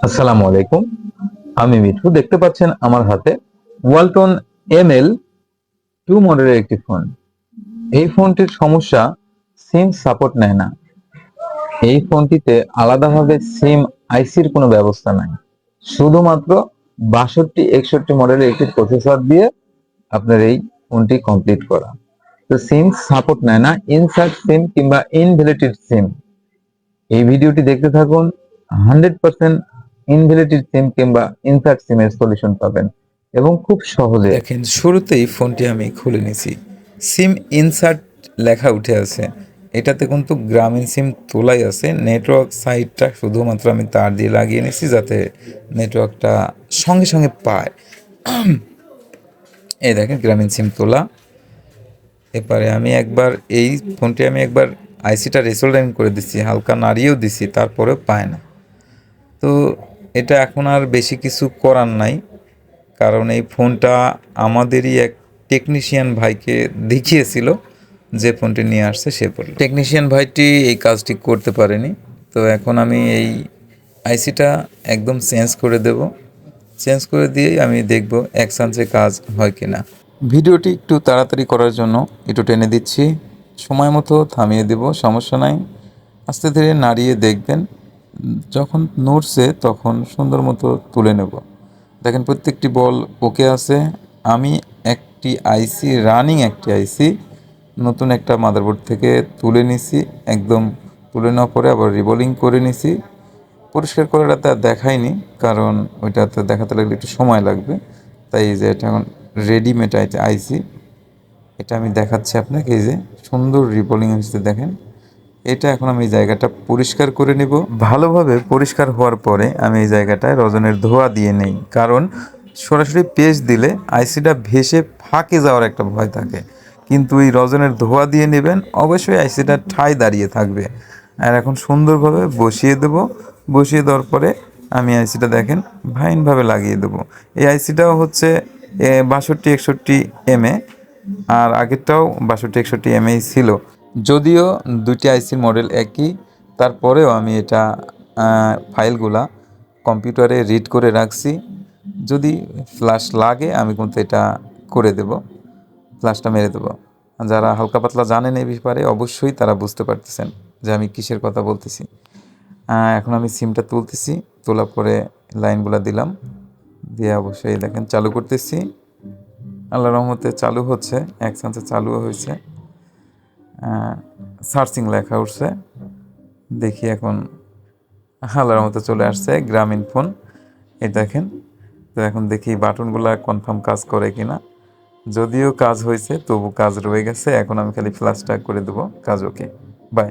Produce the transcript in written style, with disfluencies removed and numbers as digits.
আসসালামু আলাইকুম। আমি মিঠু। দেখতে পাচ্ছেন আমার হাতে ওয়ালটন ML2 মডেলের একটি ফোন। এই ফোনটির সমস্যা, সিম সাপোর্ট নেয় না। এই ফোনটিতে আলাদাভাবে সিম আইসির কোনো ব্যবস্থা নাই। শুধুমাত্র 6261 মডেলের একটি প্রসেসর দিয়ে আপনার এই ফোনটি কমপ্লিট করা। তো সিম সাপোর্ট নেয় না, ইনসার্ট সিম কিংবা ইনভ্যালিড সিম। এই ভিডিওটি দেখতে থাকুন। 100% ইনভ্যালিড সিম কিংবা ইনসার্ট সিমের সলিউশন পাবেন এবং খুব সহজে। দেখেন, শুরুতেই ফোনটি আমি খুলে নিছি। সিম ইনসার্ট লেখা উঠে আছে। এটাতে কিন্তু গ্রামীণ সিম তোলাই আছে। নেটওয়ার্ক সাইটটা শুধুমাত্র আমি তার দিয়ে লাগিয়ে নিছি, যাতে নেটওয়ার্কটা সঙ্গে সঙ্গে পায়। এই দেখেন, গ্রামীণ সিম তোলা। এবারে আমি একবার আইসিটা রেসোল্ডারিং করে দিচ্ছি, হালকা নাড়িয়েও দিছি, তারপরেও পায় না। তো এটা এখন আর বেশি কিছু করার নাই, কারণ এই ফোনটা আমাদেরই এক টেকনিশিয়ান ভাইকে দেখিয়েছিল, যে ফোনটি নিয়ে আসছে সে বলল। টেকনিশিয়ান ভাইটি এই কাজটি করতে পারেনি। তো এখন আমি এই আইসিটা একদম চেঞ্জ করে দেব। চেঞ্জ করে দিয়েই আমি দেখব এক চান্সে কাজ হয় কি না। ভিডিওটি একটু তাড়াতাড়ি করার জন্য একটু টেনে দিচ্ছি, সময় মতো থামিয়ে দেব, সমস্যা নাই। আস্তে ধীরে নাড়িয়ে দেখবেন, যখন নড়ছে তখন সুন্দর মতো তুলে নেব। দেখেন, প্রত্যেকটি বল ওকে আছে। আমি একটি আইসি নতুন একটা মাদারবোর্ড থেকে তুলে নিছি। একদম তুলে নেওয়ার পরে আবার রিবোলিং করে নিছি। পরিষ্কার করাটা দেখাইনি, কারণ ওইটাতে দেখাতে লাগলে একটু সময় লাগবে। তাই এই যে এটা এখন রেডিমেড আইসি, এটা আমি দেখাচ্ছি আপনাকে। এই যে সুন্দর রিবোলিং হয়েছে দেখেন। এটা এখন আমি এই জায়গাটা পরিষ্কার করে নেব। ভালোভাবে পরিষ্কার হওয়ার পরে আমি এই জায়গাটায় রজনের ধোঁয়া দিয়ে নেই, কারণ সরাসরি পেস্ট দিলে আইসিটা ভেসে ফাঁকে যাওয়ার একটা ভয় থাকে। কিন্তু এই রজনের ধোঁয়া দিয়ে নেবেন, অবশ্যই আইসিটা ঠায় দাঁড়িয়ে থাকবে। আর এখন সুন্দরভাবে বসিয়ে দেব। বসিয়ে দেওয়ার পরে আমি আইসিটা দেখেন ভাইনভাবে লাগিয়ে দেবো। এই আইসিটাও হচ্ছে 6261 MA, আর আগেরটাও 6261 MA ছিল। যদিও দুইটি আইসির মডেল একই, তারপরেও আমি এটা ফাইলগুলা কম্পিউটারে রিড করে রাখছি। যদি ফ্ল্যাশ লাগে আমি কিন্তু এটা করে দেব, ফ্ল্যাশটা মেরে দেবো। যারা হালকা পাতলা জানেন এই ব্যাপারে অবশ্যই তারা বুঝতে পারতেছেন যে আমি কিসের কথা বলতেছি। এখন আমি সিমটা তুলতেছি, তোলার পরে লাইনগুলো দিলাম, দিয়ে অবশ্যই দেখেন চালু করতেছি। আল্লাহর রহমতে চালু হচ্ছে, এক চান্সে চালুও হয়েছে। সার্চিং লেখা উঠছে, দেখি এখন আল্লাহর মতো চলে আসছে গ্রামীণ ফোন। এই দেখেন। তো এখন দেখি বাটনগুলা কনফার্ম কাজ করে কিনা। যদিও কাজ হয়েছে, তবু কাজ রয়ে গেছে। এখন আমি খালি ফ্ল্যাশটা করে দেবো, কাজ ওকে। বাই।